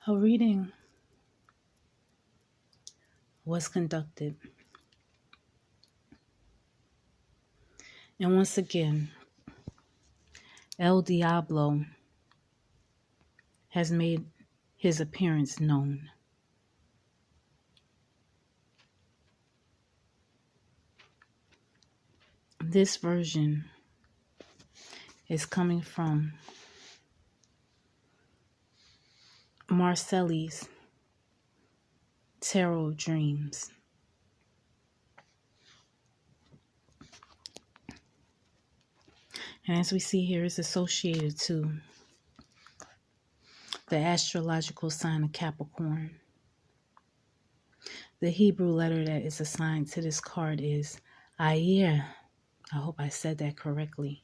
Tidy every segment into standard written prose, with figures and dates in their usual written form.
A reading was conducted, and once again, El Diablo has made his appearance known. This version is coming from Marcelli's Tarot Dreams. And as we see here, it's associated to the astrological sign of Capricorn. The Hebrew letter that is assigned to this card is Ayir. I hope I said that correctly,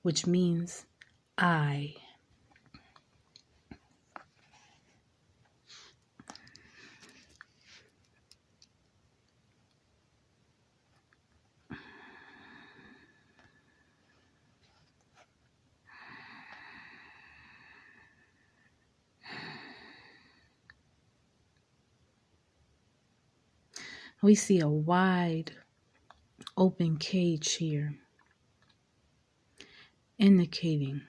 which means I. We see a wide open cage here, indicating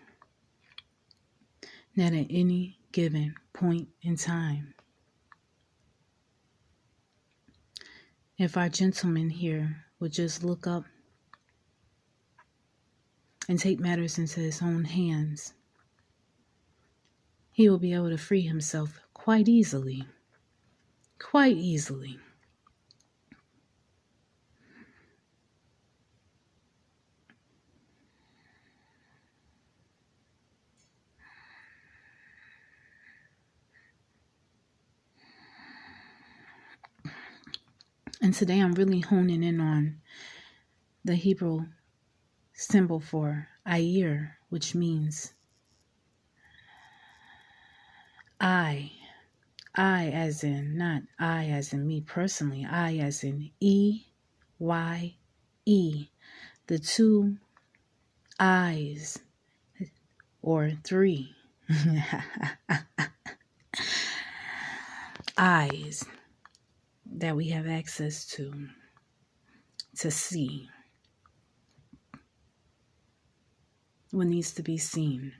that at any given point in time, if our gentleman here would just look up and take matters into his own hands, he will be able to free himself quite easily. Quite easily. And today I'm really honing in on the Hebrew symbol for Ayir, which means I. I as in, not I as in me personally, I as in E-Y-E. The two eyes, or three eyes that we have access to see what needs to be seen.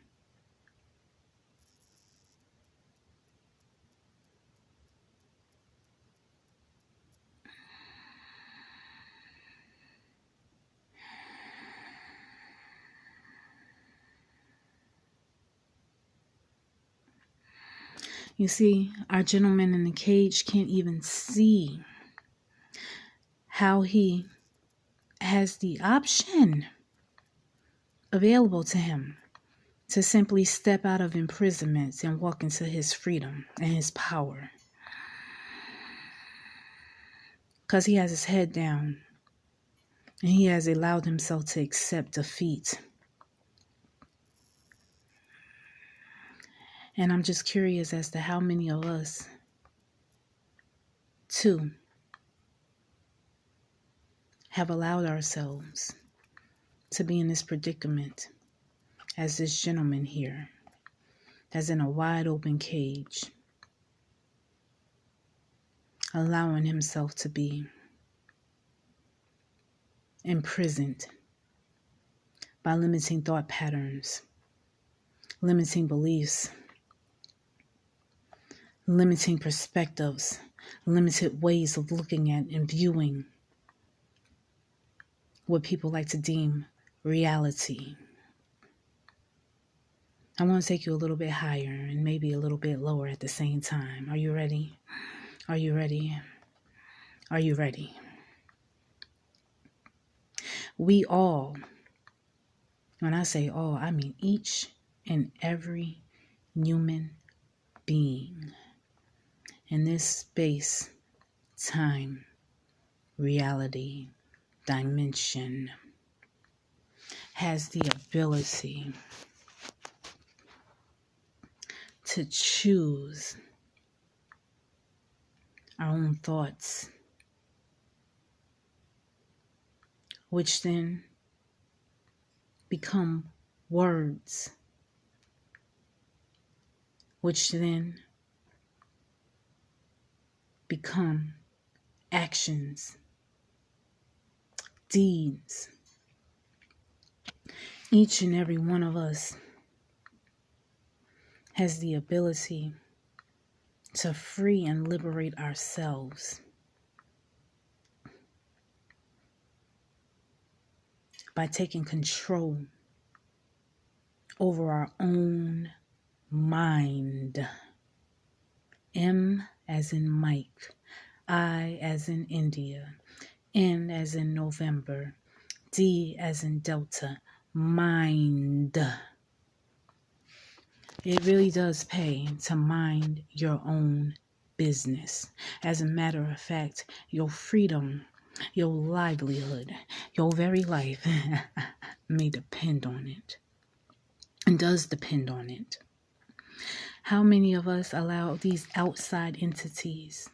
You see, our gentleman in the cage can't even see how he has the option available to him to simply step out of imprisonment and walk into his freedom and his power. Because he has his head down and he has allowed himself to accept defeat. And I'm just curious as to how many of us, too, have allowed ourselves to be in this predicament as this gentleman here, as in a wide open cage, allowing himself to be imprisoned by limiting thought patterns, limiting beliefs, limiting perspectives, limited ways of looking at and viewing what people like to deem reality. I want to take you a little bit higher and maybe a little bit lower at the same time. Are you ready? Are you ready? Are you ready? We all, when I say all, I mean each and every human being in this space, time, reality, dimension, has the ability to choose our own thoughts, which then become words, which then become actions, deeds. Each and every one of us has the ability to free and liberate ourselves by taking control over our own mind. M as in Mike, I as in India, N as in November, D as in Delta, mind. It really does pay to mind your own business. As a matter of fact, your freedom, your livelihood, your very life may depend on it and does depend on it. How many of us allow these outside entities,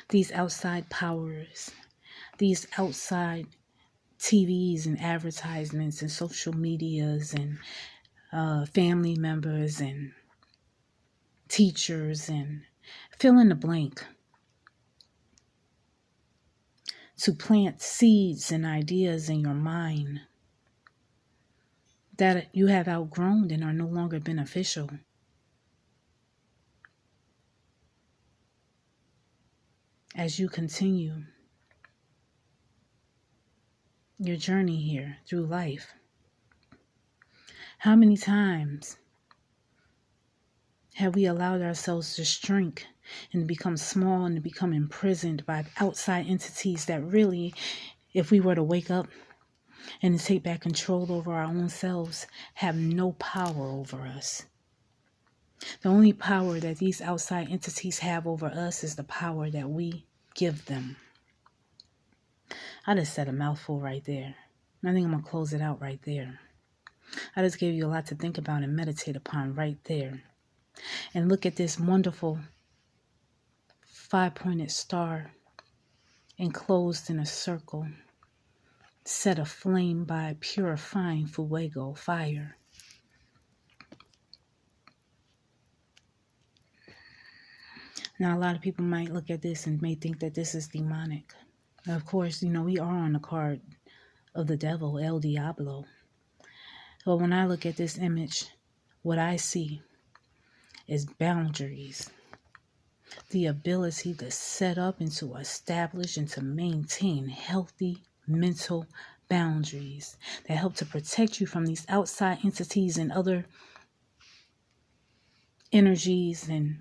these outside powers, these outside TVs and advertisements and social medias and family members and teachers and fill in the blank, to plant seeds and ideas in your mind that you have outgrown and are no longer beneficial. As you continue your journey here through life, how many times have we allowed ourselves to shrink and become small and to become imprisoned by outside entities that really, if we were to wake up and to take back control over our own selves, have no power over us? The only power that these outside entities have over us is the power that we give them. I just said a mouthful right there. I think I'm going to close it out right there. I just gave you a lot to think about and meditate upon right there. And look at this wonderful 5-pointed star enclosed in a circle, set aflame by purifying fuego, fire. Now, a lot of people might look at this and may think that this is demonic. Of course, we are on the card of the devil, El Diablo. But when I look at this image, what I see is boundaries. The ability to set up and to establish and to maintain healthy mental boundaries that help to protect you from these outside entities and other energies and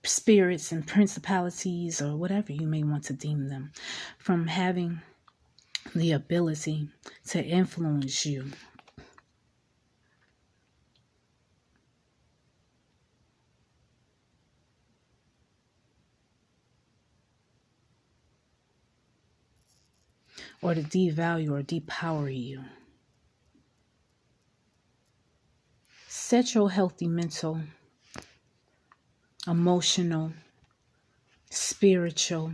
spirits and principalities, or whatever you may want to deem them, from having the ability to influence you. Or to devalue or depower you. Set your healthy mental, emotional, spiritual,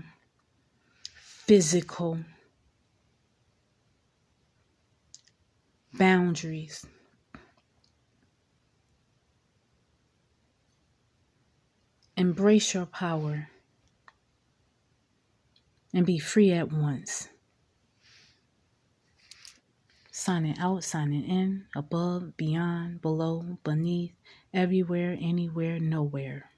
physical boundaries. Embrace your power and be free at once. Signing out, signing in, above, beyond, below, beneath, everywhere, anywhere, nowhere.